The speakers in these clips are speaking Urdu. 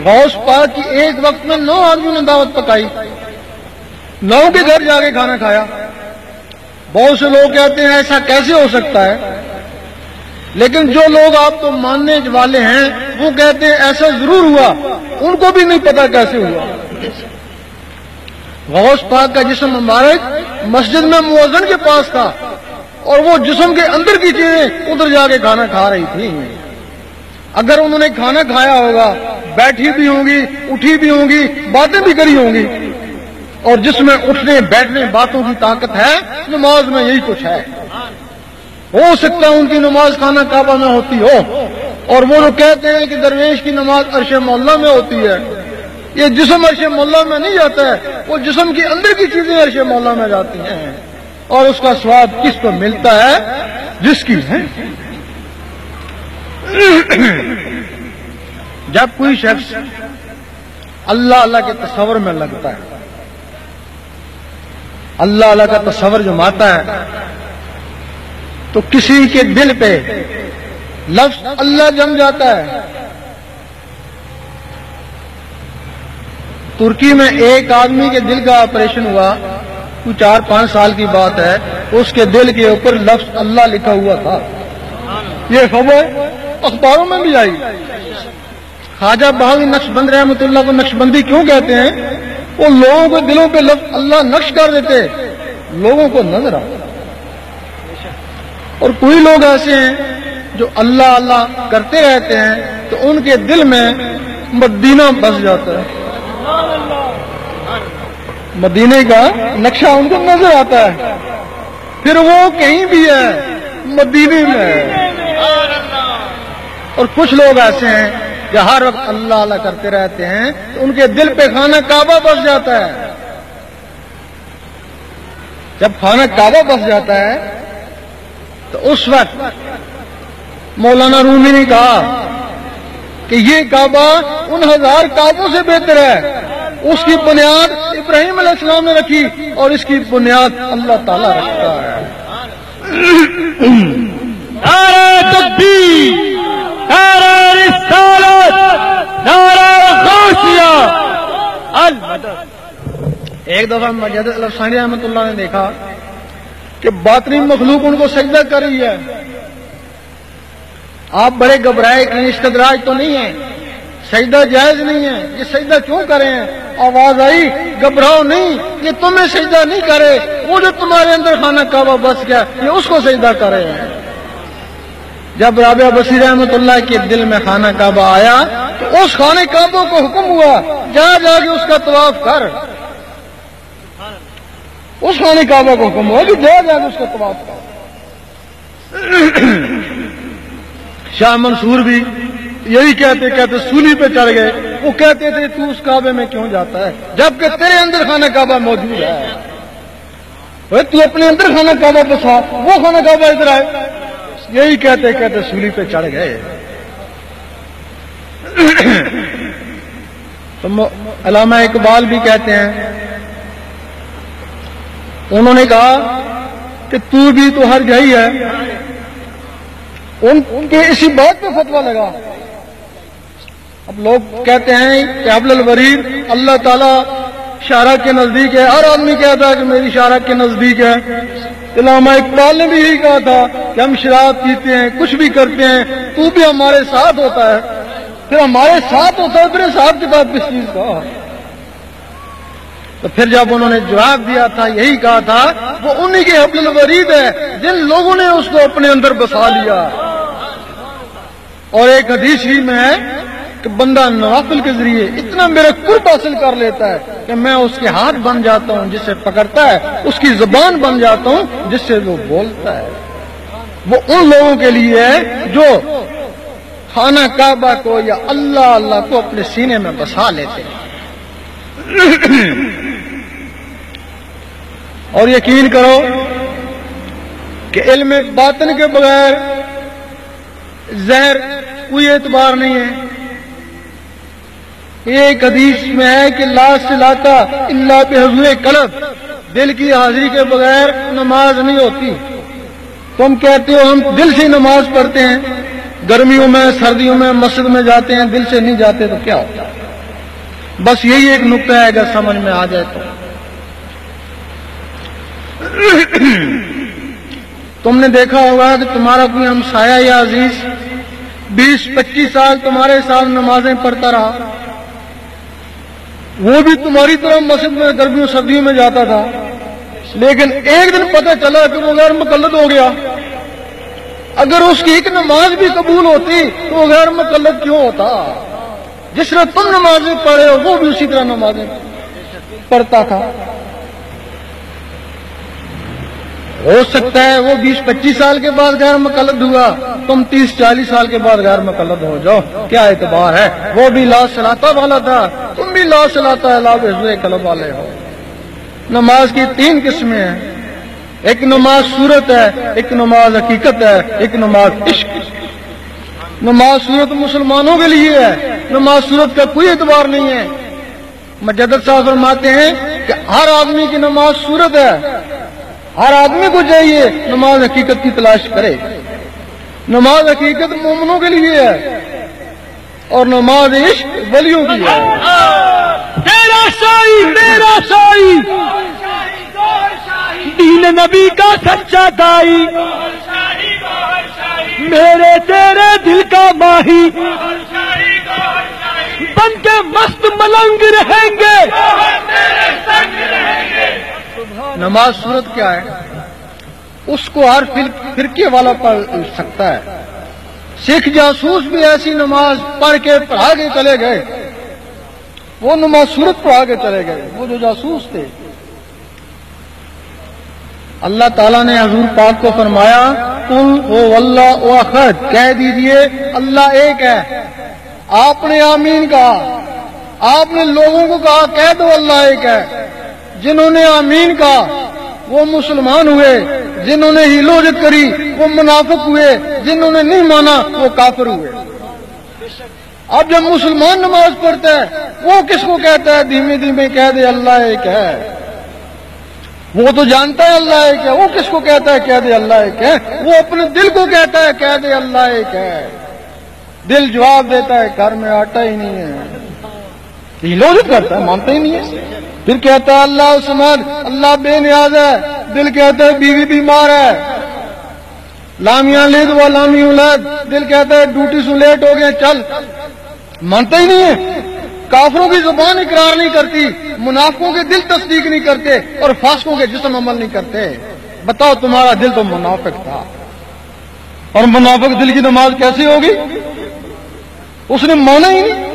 غوث پاک کی ایک وقت میں 9 آدمیوں نے دعوت پکائی، 9 کے گھر جا کے کھانا کھایا۔ بہت سے لوگ کہتے ہیں ایسا کیسے ہو سکتا ہے، لیکن جو لوگ آپ کو ماننے والے ہیں وہ کہتے ہیں ایسا ضرور ہوا، ان کو بھی نہیں پتا کیسے ہوا۔ غوث پاک کا جسم مبارک مسجد میں مؤذن کے پاس تھا، اور وہ جسم کے اندر کی چیزیں ادھر جا کے کھانا کھا رہی تھی۔ اگر انہوں نے کھانا کھایا ہوگا، بیٹھی بھی ہوں گی، اٹھی بھی ہوں گی، باتیں بھی کری ہوں گی، اور جس میں اٹھنے بیٹھنے باتوں کی طاقت ہے، نماز میں یہی کچھ ہے۔ ہو سکتا ہے ان کی نماز خانہ کعبہ میں ہوتی ہو، اور وہ لوگ کہتے ہیں کہ درویش کی نماز عرش مولا میں ہوتی ہے۔ یہ جسم عرش مولا میں نہیں جاتا ہے، وہ جسم کے اندر کی چیزیں عرش مولا میں جاتی ہیں، اور اس کا سواد کس کو ملتا ہے؟ جس کی ہے۔ جب کوئی شخص اللہ اللہ کے تصور میں لگتا ہے، اللہ اللہ کا تصور جماتا ہے، تو کسی کے دل پہ لفظ اللہ جم جاتا ہے۔ ترکی میں ایک آدمی کے دل کا آپریشن ہوا، کوئی 4-5 سال کی بات ہے، اس کے دل کے اوپر لفظ اللہ لکھا ہوا تھا۔ یہ خبر اخباروں میں بھی آئی۔ خواجہ بہاوی نقشبند رحمۃ اللہ کو نقشبندی کیوں کہتے ہیں؟ وہ لوگوں کے دلوں پہ لفظ اللہ نقش کر دیتے، لوگوں کو نظر آتا۔ اور کوئی لوگ ایسے ہیں جو اللہ اللہ کرتے رہتے ہیں تو ان کے دل میں مدینہ بس جاتا ہے، مدینے کا نقشہ ان کو نظر آتا ہے، پھر وہ کہیں بھی ہے، مدینے میں ہے۔ اور کچھ لوگ ایسے ہیں جو ہر وقت اللہ اللہ کرتے رہتے ہیں تو ان کے دل پہ خانہ کعبہ بس جاتا ہے۔ جب خانہ کعبہ بس جاتا ہے تو اس وقت مولانا رومی نے کہا کہ یہ کعبہ ان 1000 کعبوں سے بہتر ہے۔ اس کی بنیاد ابراہیم علیہ السلام نے رکھی، اور اس کی بنیاد اللہ تعالیٰ رکھتا ہے۔ نعرہ تکبیر، نعرہ رسالت، نعرہ غوثیہ، المدد۔ ایک دفعہ مجدد الافسانی رحمۃ اللہ نے دیکھا کہ باطنی مخلوق ان کو سجدہ کر رہی ہے۔ آپ بڑے گھبرائے کہ استدراج تو نہیں ہے، سجدہ جائز نہیں ہے، یہ سجدہ کیوں کرے ہیں؟ آواز آئی گھبراؤ نہیں، یہ تمہیں سجدہ نہیں کرے، وہ جو تمہارے اندر خانہ کعبہ بس گیا یہ اس کو سجدہ کرے ہیں۔ جب رابعہ بصری رحمۃ اللہ کے دل میں خانہ کعبہ آیا تو اس خانہ کعبہ کو حکم ہوا جا جا کے اس کا طواف کر۔ اس خانہ کعبہ کو حکم ہوا کہ جا جا کے اس کا طواف کر۔ شاہ منصور بھی یہی کہتے کہتے سولی پہ چڑھ گئے۔ وہ کہتے تھے تو اس کعبے میں کیوں جاتا ہے جبکہ تیرے اندر خانہ کعبہ موجود ہے، تو اپنے اندر خانہ کعبہ بسا، وہ خانہ کعبہ ادھر آئے۔ یہی کہتے کہتے سولی پہ چڑھ گئے۔ تو علامہ اقبال بھی کہتے ہیں، انہوں نے کہا کہ تو بھی تو ہر جگہ ہے۔ ان کے اسی بات پہ فتویٰ لگا۔ اب لوگ کہتے ہیں کہ حبل الورید اللہ تعالیٰ شارع کے نزدیک ہے، ہر آدمی کہتا ہے کہ میری شارع کے نزدیک ہے۔ علامہ اقبال نے بھی یہی کہا تھا کہ ہم شراب پیتے ہیں، کچھ بھی کرتے ہیں، تو بھی ہمارے ساتھ ہوتا ہے۔ پھر ہمارے ساتھ ہوتا ہے، پھر حساب کتاب کس چیز کا؟ تو پھر جب انہوں نے جواب دیا تھا یہی کہا تھا وہ انہی کے حبل الورید ہے جن لوگوں نے اس کو اپنے اندر بسا لیا۔ اور ایک حدیث ہی میں ہے کہ بندہ نوافل کے ذریعے اتنا میرا قرب حاصل کر لیتا ہے کہ میں اس کے ہاتھ بن جاتا ہوں جس سے پکڑتا ہے، اس کی زبان بن جاتا ہوں جس سے وہ بولتا ہے۔ وہ ان لوگوں کے لیے ہے جو خانہ کعبہ کو یا اللہ اللہ کو اپنے سینے میں بسا لیتے ہیں۔ اور یقین کرو کہ علم باطن کے بغیر زہر کوئی اعتبار نہیں ہے۔ ایک حدیث میں ہے کہ لا صلاۃ الا بحضور قلب، دل کی حاضری کے بغیر نماز نہیں ہوتی۔ تم کہتے ہو ہم دل سے نماز پڑھتے ہیں، گرمیوں میں سردیوں میں مسجد میں جاتے ہیں، دل سے نہیں جاتے تو کیا ہوتا ہے؟ بس یہی ایک نقطہ ہے، اگر سمجھ میں آ جائے تو تم نے دیکھا ہوگا کہ تمہارا کوئی ہمسایہ یا عزیز 20-25 سال تمہارے ساتھ نمازیں پڑھتا رہا، وہ بھی تمہاری طرح مسجد میں گرمیوں سردیوں میں جاتا تھا، لیکن ایک دن پتہ چلا کہ وہ غیر مقلد ہو گیا۔ اگر اس کی ایک نماز بھی قبول ہوتی تو وہ غیر مقلد کیوں ہوتا؟ جس طرح تم نمازیں پڑھے ہو وہ بھی اسی طرح نمازیں پڑھتا تھا۔ ہو سکتا ہے وہ 20-25 سال کے بعد غیر مقلد ہوا، تم 30-40 سال کے بعد غیر مقلد ہو جاؤ، کیا اعتبار ہے؟ وہ بھی لا صلاۃ والا تھا، تم بھی لا صلاۃ لا بحض قلب والے ہو۔ نماز کی 3 قسمیں ہیں، ایک نماز صورت ہے، ایک نماز حقیقت ہے، ایک نماز عشق۔ نماز صورت مسلمانوں کے لیے ہے، نماز صورت کا کوئی اعتبار نہیں ہے۔ مجدد صاحب فرماتے ہیں کہ ہر آدمی کی نماز صورت ہے، ہر آدمی کو چاہیے نماز حقیقت کی تلاش کرے۔ نماز حقیقت مومنوں کے لیے ہے اور نماز عشق ولیوں کی ہے۔ تیرا شاہی میرا شاہی، دین نبی کا سچا دائی، میرے تیرے دل کا ماہی، بن کے مست ملنگ رہیں گے۔ نماز صورت کیا ہے؟ اس کو ہر فرقے والا پڑھ سکتا ہے۔ سکھ جاسوس بھی ایسی نماز پڑھ کے پڑھا کے چلے گئے، وہ نماز صورت پڑھا کے چلے گئے، وہ جو جاسوس تھے۔ اللہ تعالیٰ نے حضور پاک کو فرمایا قل هو اللہ احد، کہہ دیجئے اللہ ایک ہے۔ آپ نے آمین کہا، آپ نے لوگوں کو کہا کہہ دو اللہ ایک ہے۔ جنہوں نے آمین کہا وہ مسلمان ہوئے، جنہوں نے ہیلوجت کری وہ منافق ہوئے، جنہوں نے نہیں مانا وہ کافر ہوئے۔ اب جب مسلمان نماز پڑھتا ہے وہ کس کو کہتا ہے دھیمے دھیمے کہہ دے اللہ ایک ہے؟ وہ تو جانتا ہے اللہ ایک ہے، وہ کس کو کہتا ہے کہہ دے اللہ ایک ہے؟ وہ اپنے دل کو کہتا ہے کہہ دے اللہ ایک ہے۔ دل جواب دیتا ہے گھر میں آٹا ہی نہیں ہے، ہیلوجت کرتا ہے، مانتا ہی نہیں ہے۔ پھر کہتا ہے اللہ سمد، اللہ بے نیاز ہے، دل کہتا ہے بیوی بیمار ہے۔ لامیاں لید و لامی اولاد، دل کہتا ہے ڈیوٹی سے لیٹ ہو گئے چل، مانتا ہی نہیں ہے۔ کافروں کی زبان اقرار نہیں کرتی، منافقوں کے دل تصدیق نہیں کرتے، اور فاسقوں کے جسم عمل نہیں کرتے۔ بتاؤ تمہارا دل تو منافق تھا، اور منافق دل کی نماز کیسی ہوگی؟ اس نے مانا ہی نہیں۔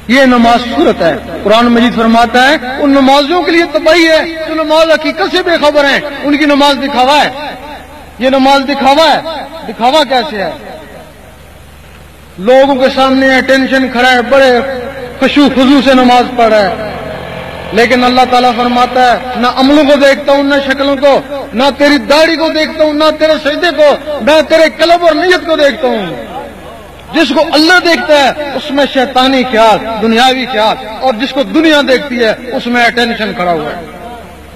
یہ نماز صورت ہے۔ قرآن مجید فرماتا ہے ان نمازیوں کے لیے تباہی ہے جو نماز حقیقت سے بے خبر ہیں، ان کی نماز دکھاوا ہے۔ یہ نماز دکھاوا ہے۔ دکھاوا کیسے ہے؟ لوگوں کے سامنے اٹینشن کھڑا ہے، بڑے خشوع خضوع سے نماز پڑھ رہا ہے، لیکن اللہ تعالیٰ فرماتا ہے نہ عملوں کو دیکھتا ہوں، نہ شکلوں کو، نہ تیری داڑھی کو دیکھتا ہوں، نہ تیرے سجدے کو، میں تیرے قلب اور نیت کو دیکھتا ہوں۔ جس کو اللہ دیکھتا ہے اس میں شیطانی خیال، دنیاوی خیال، اور جس کو دنیا دیکھتی ہے اس میں اٹینشن کھڑا ہوا ہے۔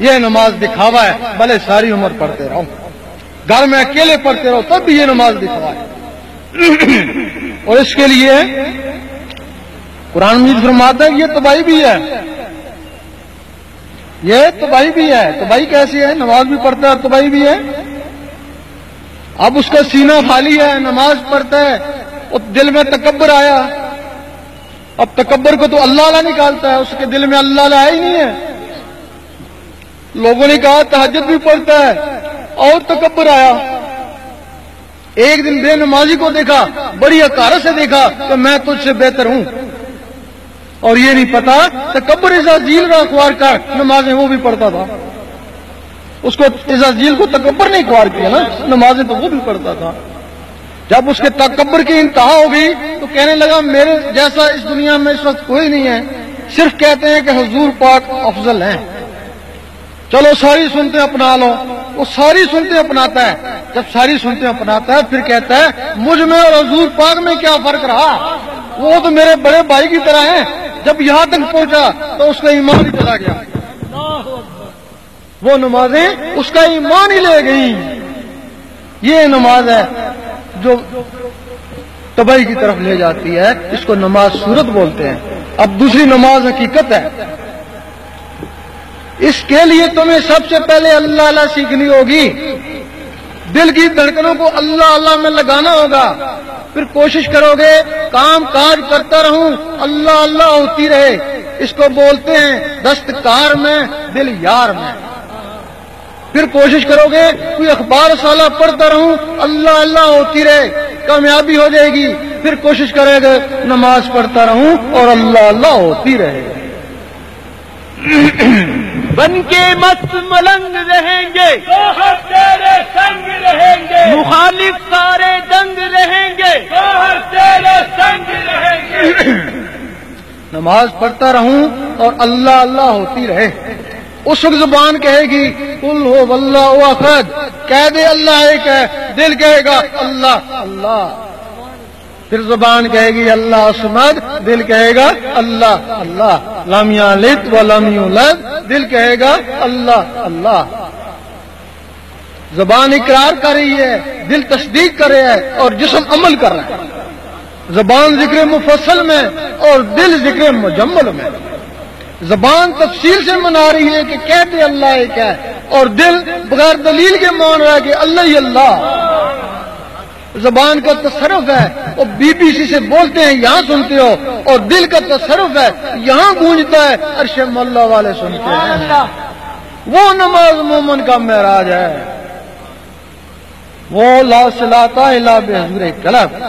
یہ نماز دکھاوا ہے، بھلے ساری عمر پڑھتے رہو، گھر میں اکیلے پڑھتے رہو، تب بھی یہ نماز دکھاوا ہے۔ اور اس کے لیے قرآن مجید فرماتا ہے یہ تباہی بھی ہے، یہ تباہی بھی ہے۔ تباہی کیسی ہے؟ نماز بھی پڑھتا ہے اور تباہی بھی ہے۔ اب اس کا سینہ خالی ہے، نماز پڑھتا ہے، اور دل میں تکبر آیا۔ اب تکبر کو تو اللہ اللہ نکالتا ہے، اس کے دل میں اللہ اللہ ہی نہیں ہے۔ لوگوں نے کہا تہجد بھی پڑھتا ہے اور تکبر آیا۔ ایک دن بے نمازی کو دیکھا، بڑی حقارت سے دیکھا کہ میں تجھ سے بہتر ہوں، اور یہ نہیں پتا تکبر عزازیل کا خوار کا نمازیں وہ بھی پڑھتا تھا۔ اس کو عزازیل کو تکبر نہیں خوار کیا نا، نمازیں تو وہ بھی پڑھتا تھا۔ جب اس کے تکبر کی انتہا ہو گئی تو کہنے لگا میرے جیسا اس دنیا میں اس وقت کوئی نہیں ہے، صرف کہتے ہیں کہ حضور پاک افضل ہیں، چلو ساری سنتے اپنا لو۔ وہ ساری سنتے اپناتا ہے، جب ساری سنتے اپناتا ہے پھر کہتا ہے مجھ میں اور حضور پاک میں کیا فرق رہا، وہ تو میرے بڑے بھائی کی طرح ہیں۔ جب یہاں تک پہنچا تو اس کا ایمان ہی چلا گیا، وہ نمازیں اس کا ایمان ہی لے گئی۔ یہ نماز ہے جو تباہی کی طرف لے جاتی ہے، اس کو نماز صورت بولتے ہیں۔ اب دوسری نماز حقیقت ہے. اس کے لیے تمہیں سب سے پہلے اللہ اللہ سیکھنی ہوگی. دل کی دھڑکنوں کو اللہ اللہ میں لگانا ہوگا. پھر کوشش کرو گے کام کاج کرتا رہوں اللہ اللہ ہوتی رہے. اس کو بولتے ہیں دستکار میں دل یار میں. پھر کوشش کرو گے کوئی اخبار سالہ پڑھتا رہوں اللہ اللہ ہوتی رہے, کامیابی ہو جائے گی. پھر کوشش کرے گا نماز پڑھتا رہوں اور اللہ اللہ ہوتی رہے. بن کے مست ملنگ رہیں گے, تیرے سنگ رہیں گے, مخالف سارے دنگ رہیں گے, تیرے سنگ رہیں گے. نماز پڑھتا رہوں اور اللہ اللہ ہوتی رہے. اس وقت زبان کہے گی قل ہو واللہ احد, کہہ دے اللہ ایک ہے, دل کہے گا اللہ اللہ. پھر زبان کہے گی اللہ الصمد, دل کہے گا اللہ اللہ. لم یلد ولم یولد, دل کہے گا اللہ اللہ. زبان اقرار کر رہی ہے, دل تصدیق کر رہا ہے اور جسم عمل کر رہا ہے. زبان ذکر مفصل میں اور دل ذکر مجمل میں. زبان تفصیل سے منا رہی ہے کہ کہتے اللہ ایک ہے اور دل بغیر دلیل کے مان رہا ہے کہ اللہ ہی اللہ. زبان کا تصرف ہے وہ بی بی سی سے بولتے ہیں یہاں سنتے ہو, اور دل کا تصرف ہے یہاں گونجتا ہے عرش مولا والے سنتے ہیں. وہ نماز مومن کا معراج ہے. وہ لا صلاۃ الا بحضور قلب,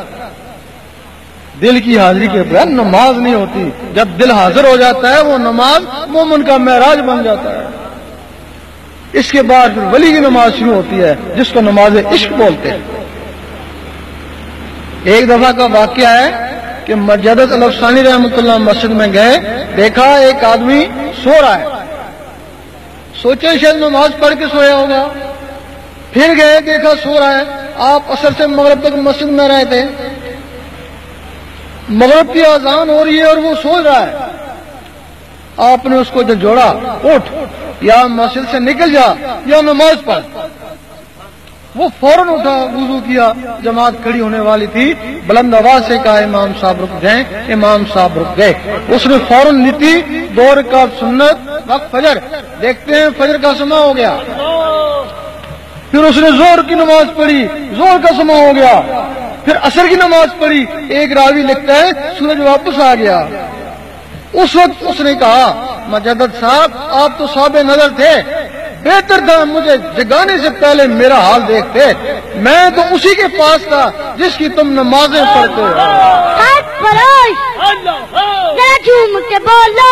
دل کی حاضری کے بغیر نماز نہیں ہوتی. جب دل حاضر ہو جاتا ہے وہ نماز مومن کا معراج بن جاتا ہے. اس کے بعد پھر ولی کی نماز شروع ہوتی ہے جس کو نماز عشق بولتے ہیں. ایک دفعہ کا واقعہ ہے کہ مجدد الافسانی رحمۃ اللہ مسجد میں گئے, دیکھا ایک آدمی سو رہا ہے. سوچے شاید نماز پڑھ کے سویا ہوگا. پھر گئے دیکھا سو رہا ہے. آپ عصر سے مغرب تک مسجد میں رہے تھے. مغرب کی اذان ہو رہی ہے اور وہ سو رہا ہے. آپ نے اس کو جو جوڑا, اٹھ یا مسجد سے نکل جا یا نماز پڑھ. وہ فوراً اٹھا, وضو کیا, جماعت کھڑی ہونے والی تھی, بلند آواز سے کہا امام صاحب رک جائیں. امام صاحب رک گئے. اس نے فوراً نیتی 2 رکعت سنت وقت فجر. دیکھتے ہیں فجر کا سما ہو گیا. پھر اس نے زہر کی نماز پڑھی, زہر کا سما ہو گیا. پھر عصر کی نماز پڑھی. ایک راوی لکھتا ہے سورج واپس آ گیا. اس وقت اس نے کہا مجدد صاحب آپ تو صاحب نظر تھے, بہتر تھا مجھے جگانے سے پہلے میرا حال دیکھتے. میں تو اسی کے پاس تھا جس کی تم نمازیں پڑھتے ہو. ذرا جھوم کے بولو